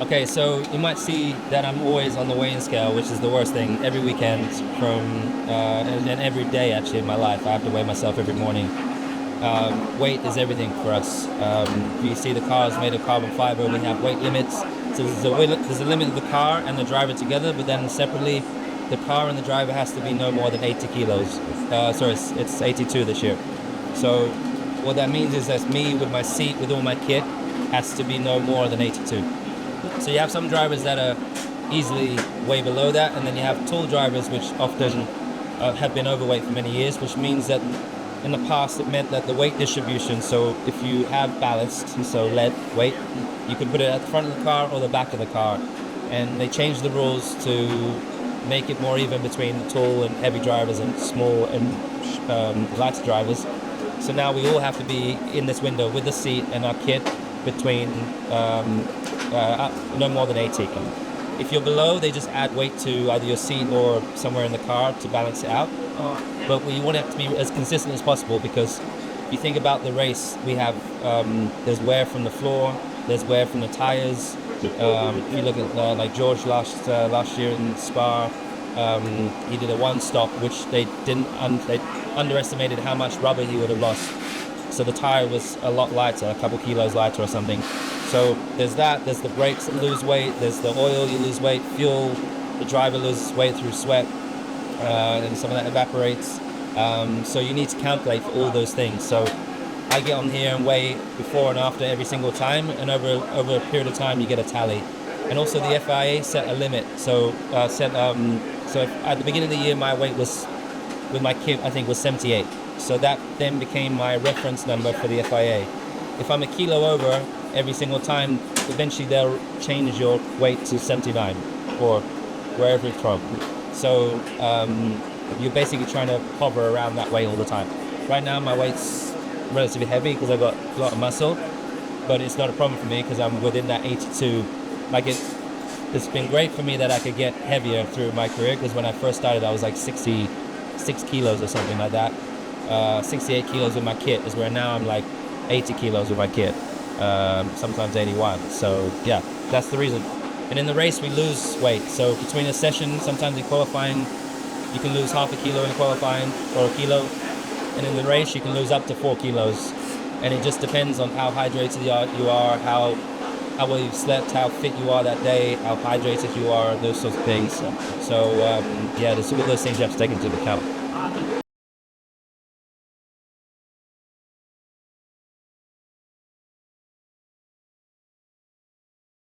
Okay, so you might see that I'm always on the weighing scale, which is the worst thing. Every weekend, and every day actually in my life, I have to weigh myself every morning. Weight is everything for us. You see the car is made of carbon fiber. We have weight limits. So there's a limit of the car and the driver together, but then separately, the car and the driver has to be no more than 80 kilos. Sorry, it's 82 this year. So what that means is that me with my seat, with all my kit, has to be no more than 82. So you have some drivers that are easily way below that, and then you have tall drivers which often have been overweight for many years, which means that in the past it meant that the weight distribution, so if you have ballast, so lead weight, you could put it at the front of the car or the back of the car. And they changed the rules to make it more even between tall and heavy drivers and small and lighter drivers. So now we all have to be in this window with the seat and our kit between no more than 80. If you're below, they just add weight to either your seat or somewhere in the car to balance it out. But we want it to be as consistent as possible, because if you think about the race, we have there's wear from the floor, there's wear from the tires. If you look at like George last year in Spa, he did a one stop, which they underestimated how much rubber he would have lost. So the tire was a lot lighter, a couple kilos lighter or something. So there's that, there's the brakes that lose weight, there's the oil, you lose weight, fuel, the driver loses weight through sweat, and some of that evaporates. So you need to calculate for all those things. So I get on here and weigh before and after every single time, and over a period of time you get a tally. And also the FIA set a limit. So at the beginning of the year my weight was, with my kit, I think was 78. So that then became my reference number for the FIA. If I'm a kilo over every single time, eventually they'll change your weight to 79 or wherever it's from. So you're basically trying to hover around that weight all the time. Right now my weight's relatively heavy because I've got a lot of muscle, but it's not a problem for me because I'm within that 82. Like it's been great for me that I could get heavier through my career, because when I first started I was like 66 kilos or something like that. 68 kilos with my kit is where now I'm like 80 kilos with my kit, sometimes 81. So yeah, that's the reason. And in the race we lose weight. So between a session, sometimes in qualifying, you can lose half a kilo in qualifying or a kilo. And in the race you can lose up to 4 kilos. And it just depends on how hydrated you are, how well you've slept, how fit you are that day, how hydrated you are, those sorts of things. So yeah, there's all those things you have to take into account.